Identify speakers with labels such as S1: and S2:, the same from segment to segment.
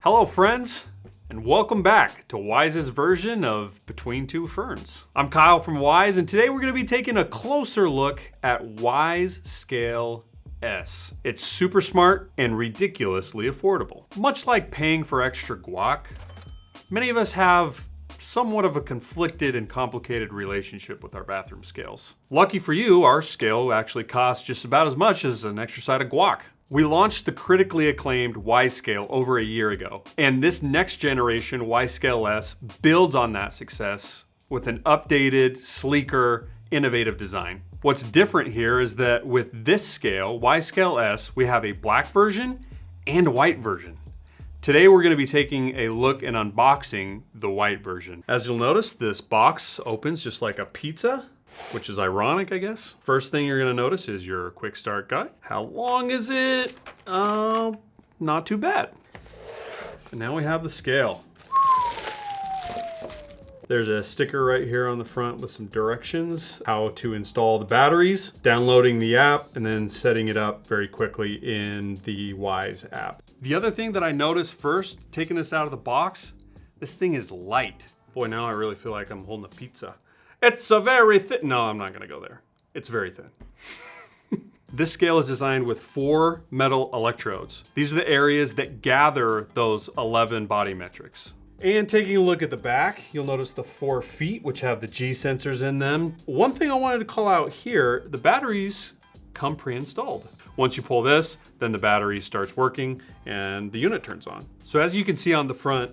S1: Hello friends, and welcome back to Wyze's version of Between Two Ferns. I'm Kyle from Wyze, and today we're gonna be taking a closer look at Wyze Scale S. It's super smart and ridiculously affordable. Much like paying for extra guac, many of us have somewhat of a conflicted and complicated relationship with our bathroom scales. Lucky for you, our scale actually costs just about as much as an extra side of guac. We launched the critically acclaimed Wyze Scale over a year ago, and this next generation Wyze Scale S builds on that success with an updated, sleeker, innovative design. What's different here is that with this scale, Wyze Scale S, we have a black version and a white version. Today we're going to be taking a look and unboxing the white version. As you'll notice, this box opens just like a pizza, which is ironic, I guess. First thing you're gonna notice is your quick start guide. How long is it? Not too bad. And now we have the scale. There's a sticker right here on the front with some directions, how to install the batteries, downloading the app, and then setting it up very quickly in the Wyze app. The other thing that I noticed first, taking this out of the box, this thing is light. Boy, now I really feel like I'm holding a pizza. It's a very thin, no, I'm not gonna go there. It's very thin. This scale is designed with 4 metal electrodes. These are the areas that gather those 11 body metrics. And taking a look at the back, you'll notice the 4 feet, which have the G sensors in them. One thing I wanted to call out here, the batteries come pre-installed. Once you pull this, then the battery starts working and the unit turns on. So as you can see on the front,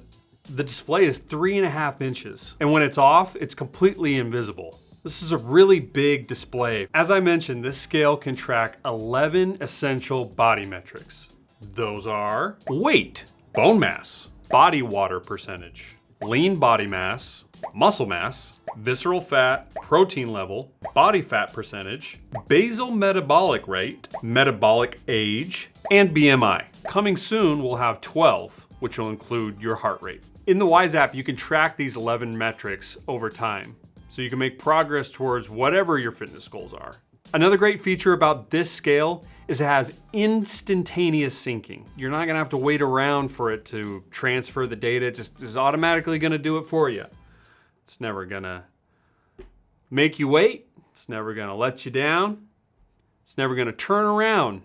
S1: the display is 3.5 inches, and when it's off, it's completely invisible. This is a really big display. As I mentioned, this scale can track 11 essential body metrics. Those are weight, bone mass, body water percentage, lean body mass, muscle mass, visceral fat, protein level, body fat percentage, basal metabolic rate, metabolic age, and BMI. Coming soon, we'll have 12, which will include your heart rate. In the Wyze app, you can track these 11 metrics over time, so you can make progress towards whatever your fitness goals are. Another great feature about this scale is it has instantaneous syncing. You're not gonna have to wait around for it to transfer the data, it's automatically gonna do it for you. It's never gonna make you wait, it's never gonna let you down, it's never gonna turn around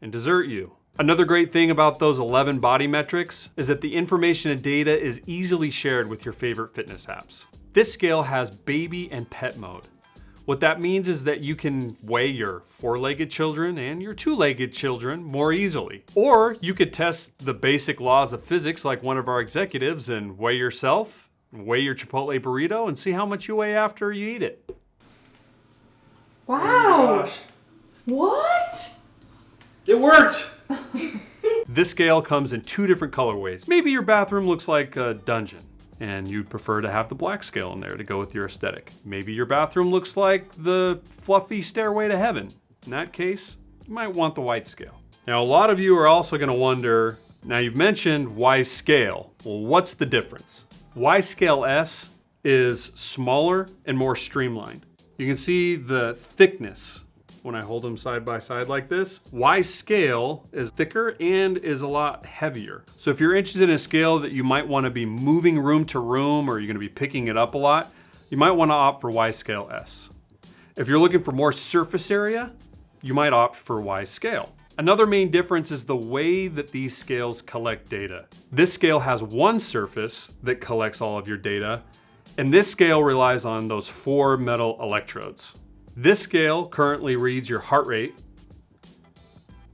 S1: and desert you. Another great thing about those 11 body metrics is that the information and data is easily shared with your favorite fitness apps. This scale has baby and pet mode. What that means is that you can weigh your 4-legged children and your 2-legged children more easily. Or you could test the basic laws of physics like one of our executives and weigh yourself, weigh your Chipotle burrito, and see how much you weigh after you eat it.
S2: Wow!
S3: Oh my gosh.
S2: What?
S3: It worked!
S1: This scale comes in 2 different colorways. Maybe your bathroom looks like a dungeon and you'd prefer to have the black scale in there to go with your aesthetic. Maybe your bathroom looks like the fluffy stairway to heaven. In that case, you might want the white scale. Now, a lot of you are also gonna wonder, now you've mentioned Wyze Scale. Well, what's the difference? Wyze Scale S is smaller and more streamlined. You can see the thickness when I hold them side by side like this. Wyze Scale is thicker and is a lot heavier. So if you're interested in a scale that you might want to be moving room to room, or you're going to be picking it up a lot, you might want to opt for Wyze Scale S. If you're looking for more surface area, you might opt for Wyze Scale. Another main difference is the way that these scales collect data. This scale has one surface that collects all of your data, and this scale relies on those 4 metal electrodes. This scale currently reads your heart rate.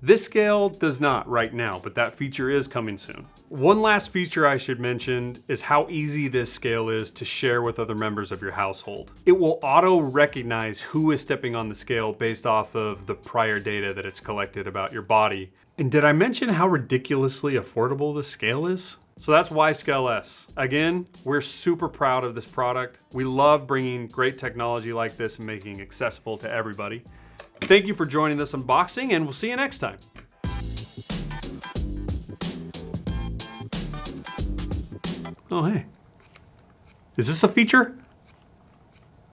S1: This scale does not right now, but that feature is coming soon. One last feature I should mention is how easy this scale is to share with other members of your household. It will auto recognize who is stepping on the scale based off of the prior data that it's collected about your body. And did I mention how ridiculously affordable this scale is? So that's Wyze Scale S. Again, we're super proud of this product. We love bringing great technology like this and making it accessible to everybody. Thank you for joining this unboxing, and we'll see you next time. Oh, hey. Is this a feature?